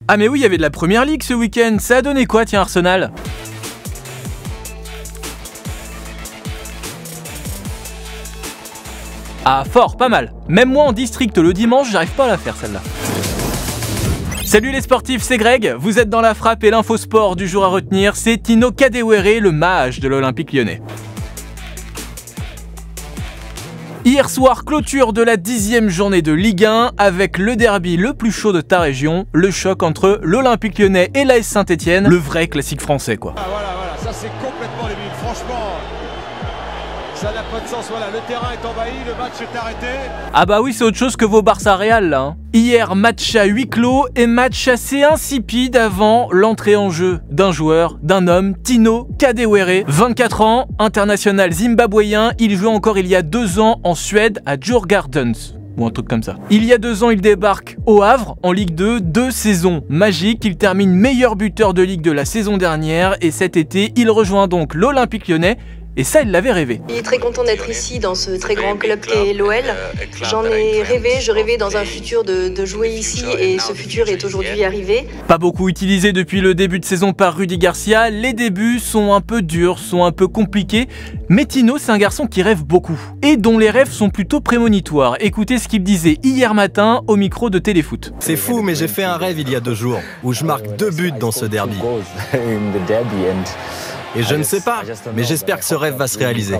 Ah mais oui, il y avait de la Première Ligue ce week-end, ça a donné quoi tiens Arsenal? Ah fort, pas mal. Même moi en district le dimanche, j'arrive pas à la faire celle-là. Salut les sportifs, c'est Greg, vous êtes dans la frappe et l'info sport du jour à retenir, c'est Tino Kadewere, le mage de l'Olympique lyonnais. Hier soir, clôture de la 10e journée de Ligue 1 avec le derby le plus chaud de ta région, le choc entre l'Olympique lyonnais et l'AS Saint-Etienne, le vrai classique français quoi. Ah voilà, ça c'est complètement débile, franchement, ça n'a pas de sens, voilà, le terrain est envahi, le match est arrêté. Ah bah oui, c'est autre chose que vos Barça Real là. Hein. Hier, match à huis clos et match assez insipide avant l'entrée en jeu d'un joueur, d'un homme, Tino Kadewere, 24 ans, international zimbabwéen, il jouait encore il y a 2 ans en Suède à Djurgårdens. Ou un truc comme ça. Il y a 2 ans, il débarque au Havre, en Ligue 2, 2 saisons magiques, il termine meilleur buteur de Ligue de la saison dernière et cet été, il rejoint donc l'Olympique lyonnais. Et ça, il l'avait rêvé. Il est très content d'être ici, dans ce très grand club qu'est l'OL. J'en ai rêvé, je rêvais dans un futur de jouer ici et ce futur est aujourd'hui arrivé. Pas beaucoup utilisé depuis le début de saison par Rudy Garcia, les débuts sont un peu durs, sont un peu compliqués, mais Tino, c'est un garçon qui rêve beaucoup et dont les rêves sont plutôt prémonitoires. Écoutez ce qu'il disait hier matin au micro de Téléfoot. C'est fou, mais j'ai fait un rêve il y a 2 jours où je marque 2 buts dans ce derby. Et je ne sais pas, mais j'espère que ce rêve va se réaliser.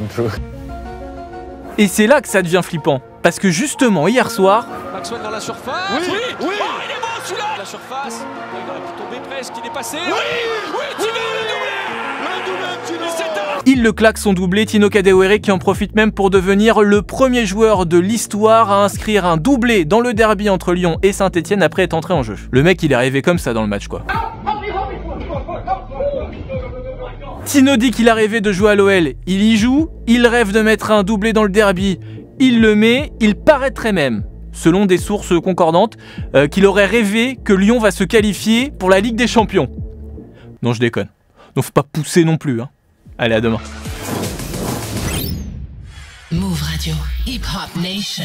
Et c'est là que ça devient flippant, parce que justement hier soir... Maxwell dans la surface. Oui. Oh, il est bon celui-là. La surface. Il aurait pu tomber presque, il est passé. Oui, Tino, le doublé, Tino. Il le claque son doublé, Tino Kadewere, qui en profite même pour devenir le premier joueur de l'histoire à inscrire un doublé dans le derby entre Lyon et Saint-Etienne après être entré en jeu. Le mec, il est arrivé comme ça dans le match, quoi. Tino dit qu'il a rêvé de jouer à l'OL, il y joue, il rêve de mettre un doublé dans le derby, il le met, il paraîtrait même, selon des sources concordantes, qu'il aurait rêvé que Lyon va se qualifier pour la Ligue des Champions. Non, je déconne. Donc faut pas pousser non plus, hein. Allez, à demain. Move Radio, Hip Hop Nation.